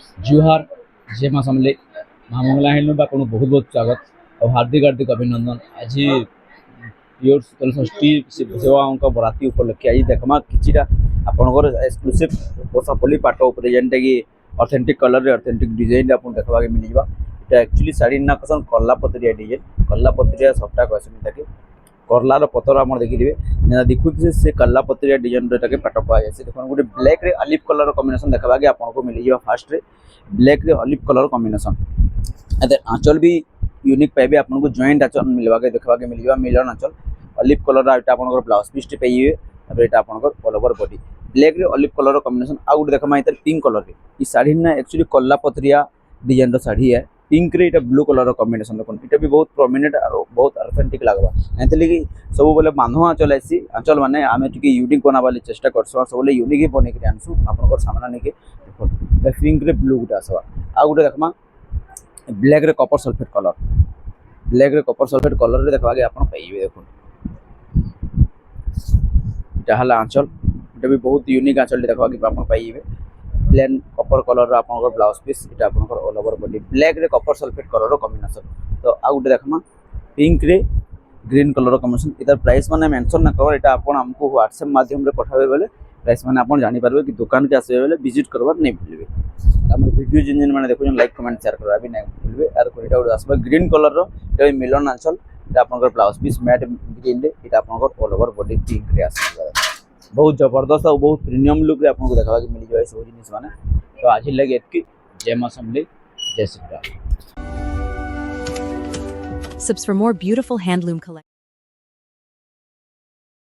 जुहार जय माँ समले माँ मंगला हैंडलूम आपको बहुत बहुत स्वागत और हार्दिक हार्दिक अभिनंदन। आज प्योर शीतल षष्ठी सेवा बराती उपलक्षे आज देखमा किछिटा आपनकर एक्सक्लूसिव पोषापल्ली पाट उपर जेनटा कि ऑथेंटिक कलर ऑथेंटिक डिजाइन आपन देखबा के मिल जाबा। এটা एक्चुअली शाड़ी ना कसन कल्लापत्रिया डिजाइन कल्लापत्रिया सफ्टा कहसन ताकि करलार पतर आप देखिए देखुचे से कल्लापत्रिया डिजाइन के पाट कहुए से देखो गोटे ब्लैक रे ऑलिव कलर कॉम्बिनेशन देखा कि आपको मिल जाए फास्ट रे ब्लैक रे ऑलिव कलर कॉम्बिनेशन आंचल भी यूनिक पाइबे आपको जॉइंट आंचल मिलवा के देखा मिल जाए मिलन आंचल ऑलिव कलर आप ब्लाउज पीस पाइबे आपंकर ऑल ओवर बॉडी ब्लैक रे ऑलिव कलर कॉम्बिनेशन आउ गोटे देखा पिंक कलर रे शाड़ी ना एक्चुअली कल्लापत्रिया डिजाइन शाड़ी है पिंक रे इटा ब्लू कलर कॉम्बिनेशन देखो इटा भी बहुत प्रोमिनेंट और बहुत ऑथेंटिक लगवा एंतली कि सब बोले बांधो आंचल आसी आंचल माने आमे टिके यूनिक बनाबाली चेष्टा करसो सब बोले यूनिक ही बने के आनसु आपनकर सामना नेके देखो पिंक रे ब्लू गुटा आसवा आ गुटे देखमा ब्लैक रे कॉपर सल्फेट कलर रे देखबा के आपन पाइबे देखो इटा हला आंचल इटा भी बहुत यूनिक आंचल देखबा के आपन पाइबे प्लेन कॉपर कलर आपनकर ब्लाउज पीस इटा आपनकर ऑल ओवर बॉडी ब्लैक रे कॉपर सल्फेट कलर कॉम्बिनेशन तो आ गुटे देखमा पिंक रे ग्रीन कलर कॉम्बिनेशन इधर प्राइस माने मेंशन ना कर इटा आपन हमको व्हाट्सएप माध्यम रे पठाबे बेले प्राइस माने आपन जानि पारबे कि दुकान के आसे बेले विजिट करबार नहीं भूलबे हमर वीडियो जिन माने देखो लाइक कमेंट शेयर करबा भी नहीं भूलबे आर कोइटा उड आसबा ग्रीन कलर रो इटा मिलन आंचल इटा आपनकर ब्लाउज पीस मैट ग्रीन रे इटा आपनकर ऑल ओवर बॉडी पिंक रे आसे बहुत जबरदस्त और बहुत प्रीमियम लुक रे आपको देखा कि मिल जाए सब जिनिस माने तो आज लगे एतकी जय मां समले जय Shri Ram. Subs for more beautiful handloom collections.